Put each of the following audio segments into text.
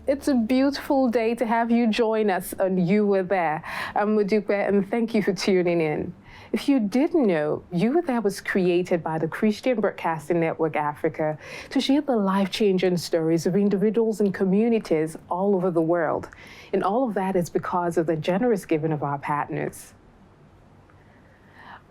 It's a beautiful day to have you join us on You Were There. I'm Modupe, and thank you for tuning in. If you didn't know, You Were There was created by the Christian Broadcasting Network Africa to share the life-changing stories of individuals and communities all over the world. And all of that is because of the generous giving of our partners.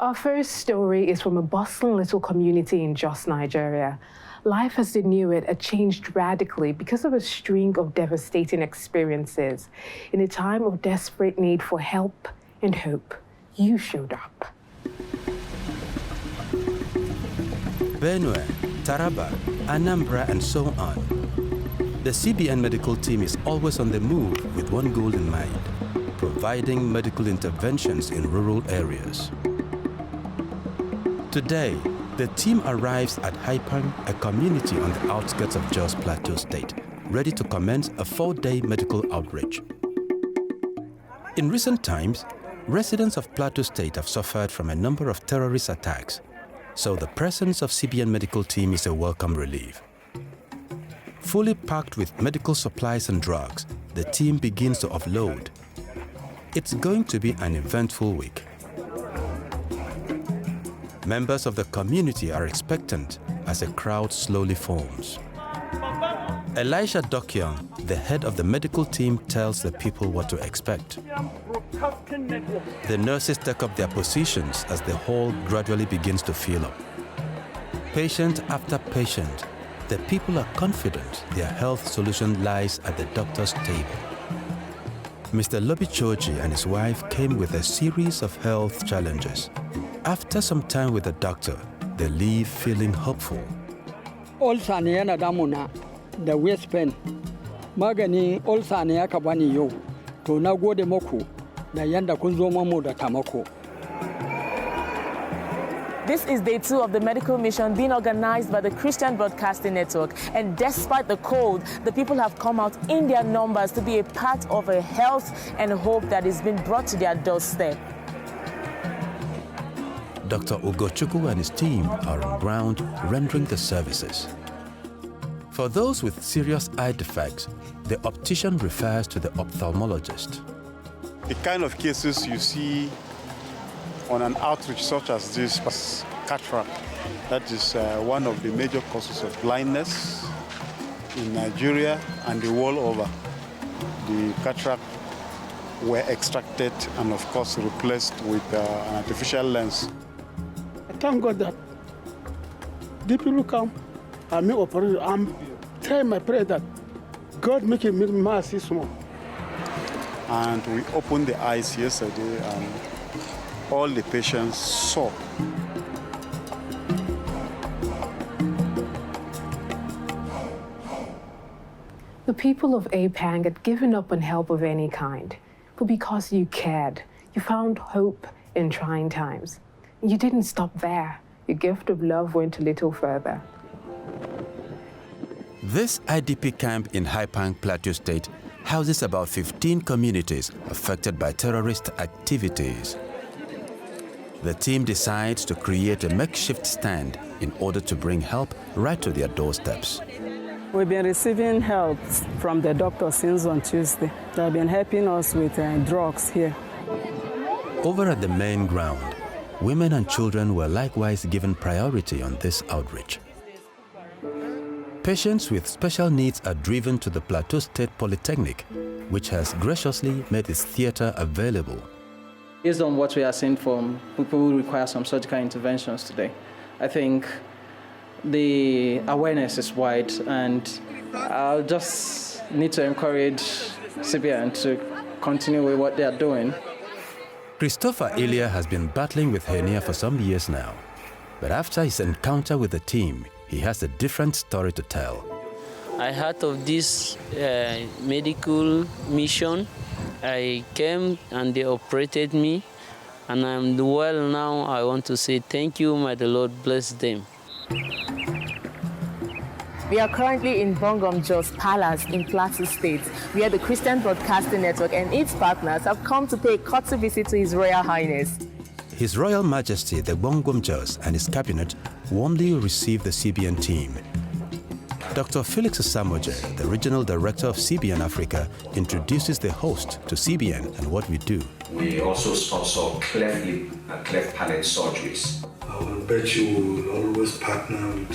Our first story is from a bustling little community in Jos, Nigeria. Life as they knew it had changed radically because of a string of devastating experiences. In a time of desperate need for help and hope, you showed up. Benue, Taraba, Anambra, and so on. The CBN medical team is always on the move with one goal in mind: providing medical interventions in rural areas. Today, the team arrives at Heipang, a community on the outskirts of Jos Plateau State, ready to commence a 4-day medical outreach. In recent times, residents of Plateau State have suffered from a number of terrorist attacks, so the presence of CBN medical team is a welcome relief. Fully packed with medical supplies and drugs, the team begins to offload. It's going to be an eventful week. Members of the community are expectant as a crowd slowly forms. Elisha Dokyong, the head of the medical team, tells the people what to expect. The nurses take up their positions as the hall gradually begins to fill up. Patient after patient, the people are confident their health solution lies at the doctor's table. Mr. Lobichoji and his wife came with a series of health challenges. After some time with the doctor, they leave feeling hopeful. Ulcer ne yana damuna da waist pain. Magani ulcer ne aka bani yau. To na gode muku da yanda kun zo mamu da tamako. This is day 2 of the medical mission being organized by the Christian Broadcasting Network. And despite the cold, the people have come out in their numbers to be a part of a health and hope that is being brought to their doorstep. Dr. Ugochukwu and his team are on ground rendering the services. For those with serious eye defects, the optician refers to the ophthalmologist. The kind of cases you see on an outreach such as this, cataract, that is one of the major causes of blindness in Nigeria and the world over. The cataract were extracted and of course replaced with an artificial lens. Thank God that the people come and make operation. I'm trying my prayer that God make me see small. And we opened the eyes yesterday and all the patients saw. The people of Heipang had given up on help of any kind, but because you cared, you found hope in trying times. You didn't stop there. Your gift of love went a little further. This IDP camp in Heipang, Plateau State, houses about 15 communities affected by terrorist activities. The team decides to create a makeshift stand in order to bring help right to their doorsteps. We've been receiving help from the doctor since on Tuesday. They've been helping us with drugs here. Over at the main ground, women and children were likewise given priority on this outreach. Patients with special needs are driven to the Plateau State Polytechnic, which has graciously made its theater available. Based on what we are seeing from people who require some surgical interventions today, I think the awareness is wide, and I'll just need to encourage CBN to continue with what they are doing. Christopher Elia has been battling with hernia for some years now, but after his encounter with the team, he has a different story to tell. I heard of this medical mission. I came and they operated me, and I'm well now. I want to say thank you, may the Lord bless them. We are currently in Bongom Jos Palace in Plateau State, where the Christian Broadcasting Network and its partners have come to pay a courtesy visit to His Royal Highness. His Royal Majesty, the Bongom Jos, and his cabinet warmly received the CBN team. Dr. Felix Samoje, the Regional Director of CBN Africa, introduces the host to CBN and what we do. We also sponsor cleft lip and cleft palate surgeries. I will bet you will always partner with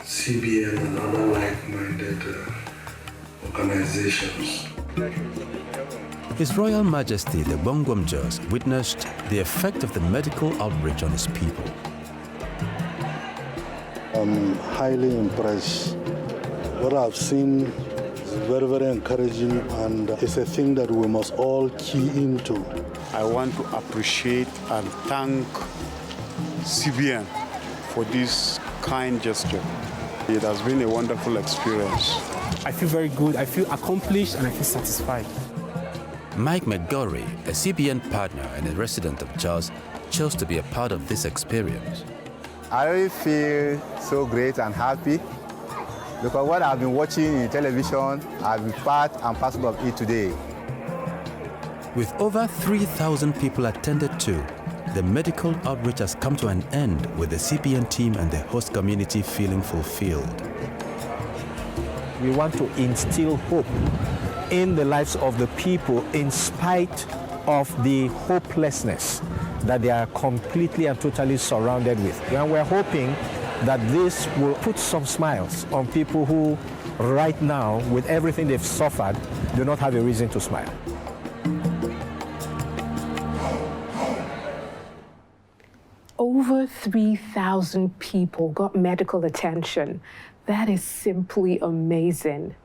CBN and other like-minded organizations. His Royal Majesty the Bongwamjas witnessed the effect of the medical outreach on his people. I'm highly impressed. What I've seen is very, very encouraging, and it's a thing that we must all key into. I want to appreciate and thank CBN for this kind gesture. It has been a wonderful experience. I feel very good, I feel accomplished, and I feel satisfied. Mike McGorry, a CBN partner and a resident of Jos, chose to be a part of this experience. I really feel so great and happy because what I've been watching in television, I've been part and parcel of it today. With over 3,000 people attended to, the medical outreach has come to an end with the CBN team and the host community feeling fulfilled. We want to instill hope in the lives of the people in spite of the hopelessness that they are completely and totally surrounded with. And we're hoping that this will put some smiles on people who right now, with everything they've suffered, do not have a reason to smile. Over 3,000 people got medical attention. That is simply amazing.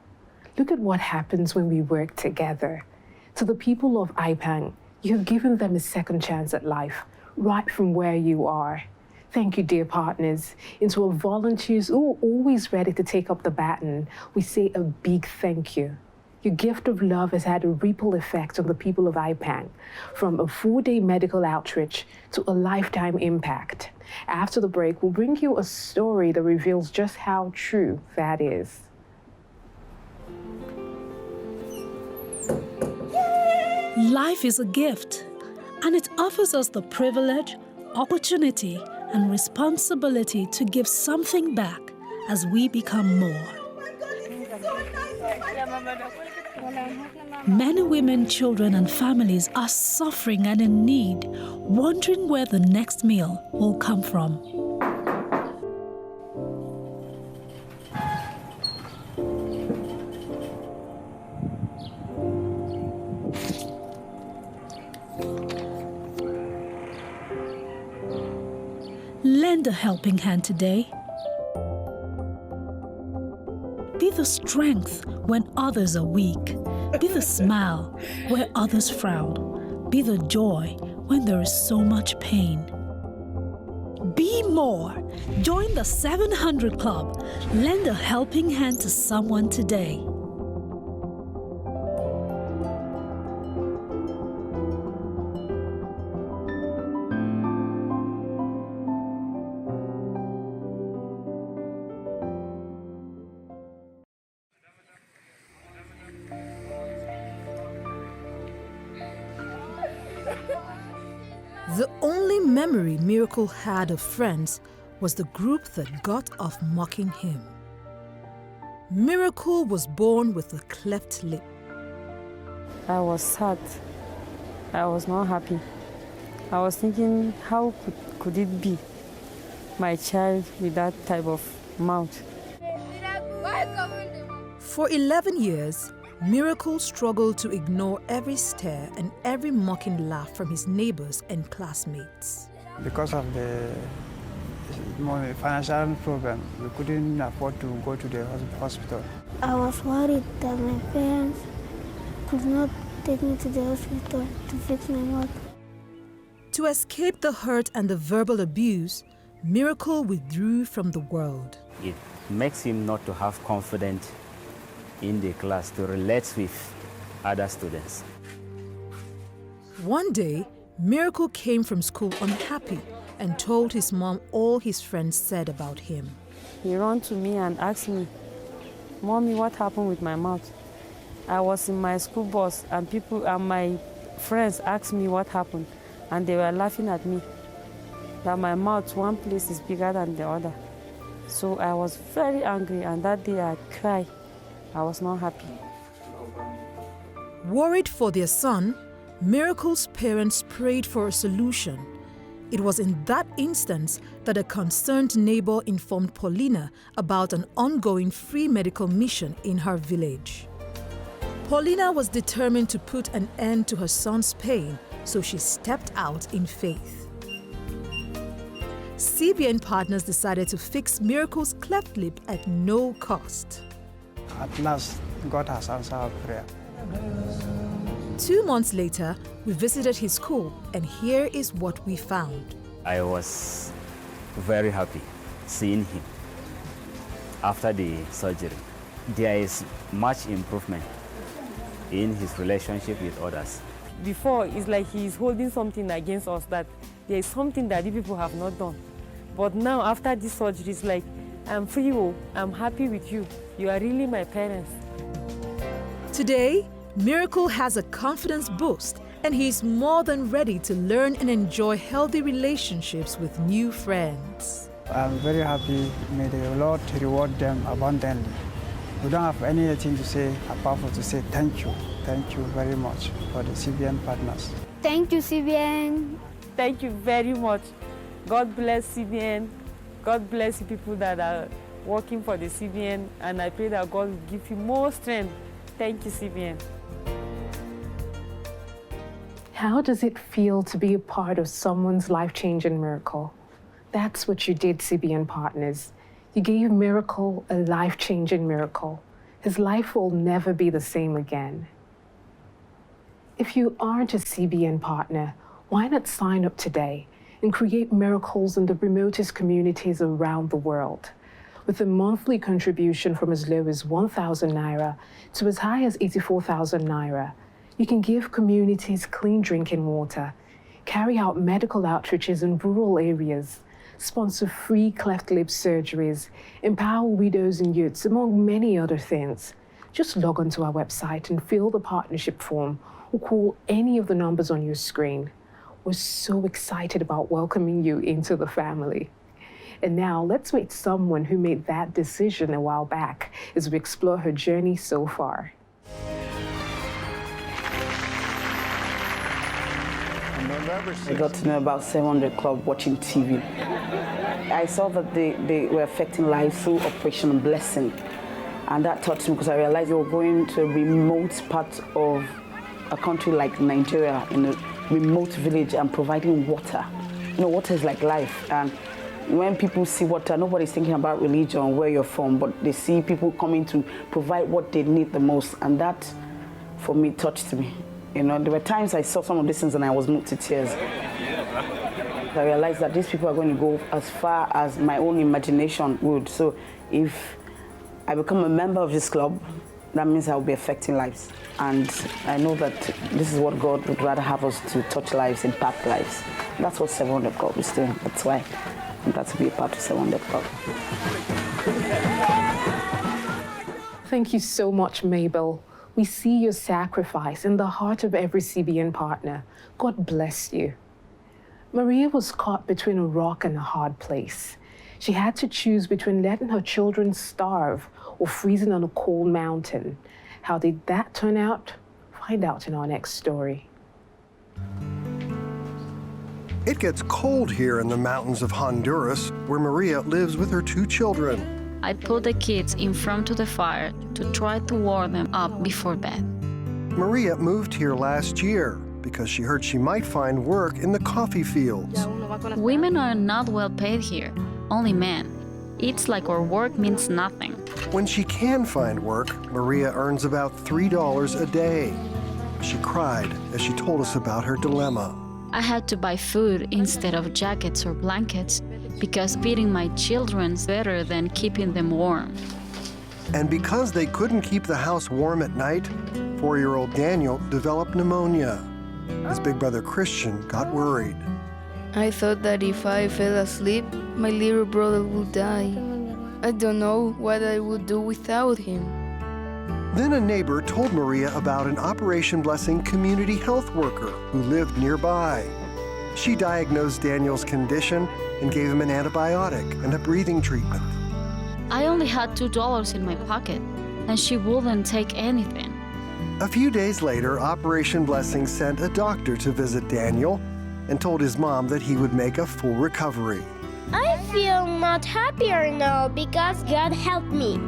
Look at what happens when we work together. To the people of Heipang, you have given them a second chance at life, right from where you are. Thank you, dear partners. And to our volunteers who are always ready to take up the baton, we say a big thank you. Your gift of love has had a ripple effect on the people of Heipang, from a 4-day medical outreach to a lifetime impact. After the break, we'll bring you a story that reveals just how true that is. Life is a gift, and it offers us the privilege, opportunity, and responsibility to give something back as we become more. Many women, children, and families are suffering and in need, wondering where the next meal will come from. Lend a helping hand today. Be the strength when others are weak. Be the smile where others frown. Be the joy when there is so much pain. Be more. Join the 700 Club. Lend a helping hand to someone today. The only memory Miracle had of friends was the group that got off mocking him. Miracle was born with a cleft lip. I was sad. I was not happy. I was thinking, how could it be my child with that type of mouth? For 11 years, Miracle struggled to ignore every stare and every mocking laugh from his neighbors and classmates. Because of the financial problem, we couldn't afford to go to the hospital. I was worried that my parents could not take me to the hospital to fix my mouth. To escape the hurt and the verbal abuse, Miracle withdrew from the world. It makes him not to have confidence in the class to relate with other students. One day, Miracle came from school unhappy and told his mom all his friends said about him. He ran to me and asked me, "Mommy, what happened with my mouth?" I was in my school bus and people and my friends asked me what happened, and they were laughing at me that my mouth, one place is bigger than the other. So I was very angry, and that day I cried. I was not happy. Worried for their son, Miracle's parents prayed for a solution. It was in that instance that a concerned neighbor informed Paulina about an ongoing free medical mission in her village. Paulina was determined to put an end to her son's pain, so she stepped out in faith. CBN partners decided to fix Miracle's cleft lip at no cost. At last, God has answered our prayer. 2 months later, we visited his school, and here is what we found. I was very happy seeing him after the surgery. There is much improvement in his relationship with others. Before, it's like he's holding something against us, that there is something that the people have not done. But now, after this surgery, it's like, I'm free, I'm happy with you. You are really my parents. Today, Miracle has a confidence boost, and he's more than ready to learn and enjoy healthy relationships with new friends. I'm very happy. May the Lord reward them abundantly. We don't have anything to say apart from to say thank you. Thank you very much for the CBN partners. Thank you, CBN. Thank you very much. God bless CBN. God bless the people that are working for the CBN, and I pray that God will give you more strength. Thank you, CBN. How does it feel to be a part of someone's life-changing miracle? That's what you did, CBN partners. You gave Miracle a life-changing miracle. His life will never be the same again. If you aren't a CBN partner, why not sign up today and create miracles in the remotest communities around the world? With a monthly contribution from as low as 1,000 Naira to as high as 84,000 Naira, you can give communities clean drinking water, carry out medical outreaches in rural areas, sponsor free cleft lip surgeries, empower widows and youths, among many other things. Just log onto our website and fill the partnership form or call any of the numbers on your screen. We're so excited about welcoming you into the family. And now let's meet someone who made that decision a while back as we explore her journey so far. I got to know about 700 Club watching TV. I saw that they were affecting lives through Operation Blessing. And that touched me because I realized they were going to a remote part of a country like Nigeria, in a remote village, and providing water. You know, water is like life. And when people see water, nobody's thinking about religion, where you're from, but they see people coming to provide what they need the most. And that, for me, touched me. You know, there were times I saw some of these things and I was moved to tears. I realized that these people are going to go as far as my own imagination would. So if I become a member of this club, that means I'll be affecting lives. And I know that this is what God would rather have us to touch lives, impact lives. That's what 700 Club is doing. That's why I'm glad to be a part of 700 Club. Thank you so much, Mabel. We see your sacrifice in the heart of every CBN partner. God bless you. Maria was caught between a rock and a hard place. She had to choose between letting her children starve or freezing on a cold mountain. How did that turn out? Find out in our next story. It gets cold here in the mountains of Honduras, where Maria lives with her 2 children. I put the kids in front of the fire to try to warm them up before bed. Maria moved here last year because she heard she might find work in the coffee fields. Women are not well paid here, only men. It's like our work means nothing. When she can find work, Maria earns about $3 a day. She cried as she told us about her dilemma. I had to buy food instead of jackets or blankets because feeding my children's better than keeping them warm. And because they couldn't keep the house warm at night, 4-year-old Daniel developed pneumonia. His big brother Christian got worried. I thought that if I fell asleep, my little brother would die. I don't know what I would do without him. Then a neighbor told Maria about an Operation Blessing community health worker who lived nearby. She diagnosed Daniel's condition and gave him an antibiotic and a breathing treatment. I only had $2 in my pocket, and she wouldn't take anything. A few days later, Operation Blessing sent a doctor to visit Daniel and told his mom that he would make a full recovery. I feel much happier now because God helped me.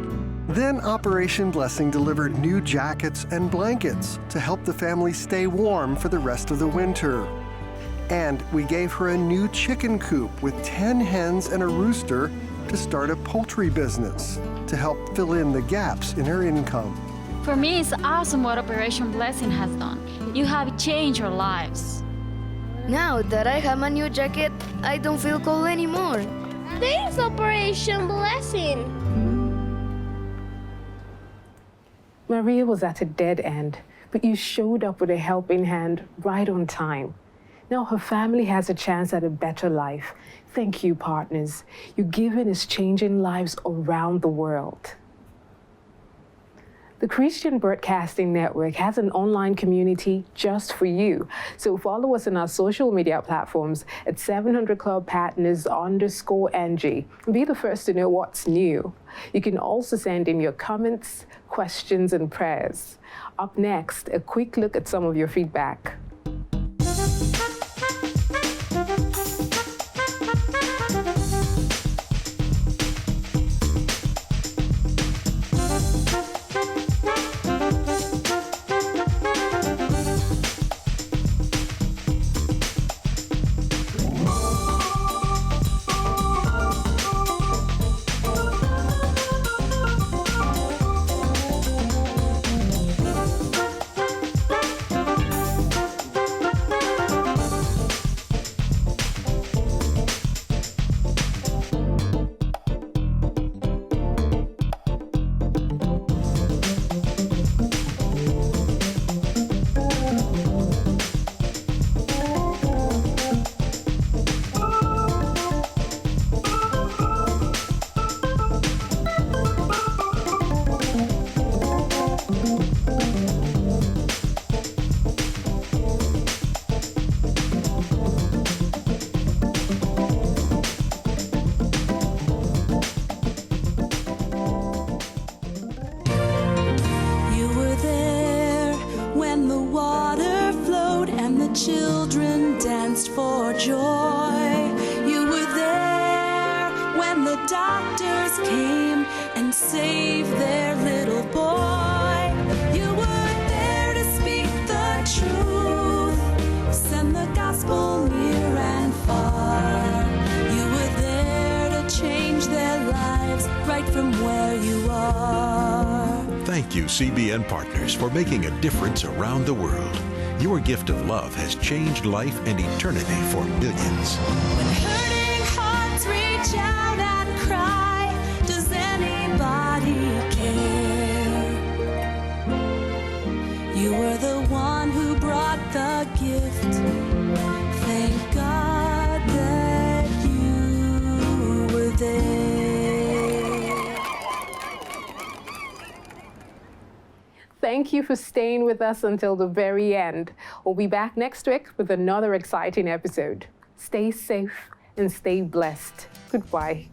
Then Operation Blessing delivered new jackets and blankets to help the family stay warm for the rest of the winter. And we gave her a new chicken coop with 10 hens and a rooster to start a poultry business to help fill in the gaps in her income. For me, it's awesome what Operation Blessing has done. You have changed our lives. Now that I have a new jacket, I don't feel cold anymore. Thanks, Operation Blessing. Maria was at a dead end, but you showed up with a helping hand right on time. Now her family has a chance at a better life. Thank you, partners. Your giving is changing lives around the world. The Christian Broadcasting Network has an online community just for you. So follow us on our social media platforms at 700clubpartners_NG. Be the first to know what's new. You can also send in your comments, questions, and prayers. Up next, a quick look at some of your feedback. Children danced for joy. You were there when the doctors came and saved their little boy. You were there to speak the truth, send the gospel near and far. You were there to change their lives right from where you are. Thank you, CBN Partners, for making a difference around the world. Your gift of love has changed life and eternity for millions. When hurting hearts reach out and cry, does anybody care? You were the one who brought the gift. Thank God that you were there. Thank you for staying with us until the very end. We'll be back next week with another exciting episode. Stay safe and stay blessed. Goodbye.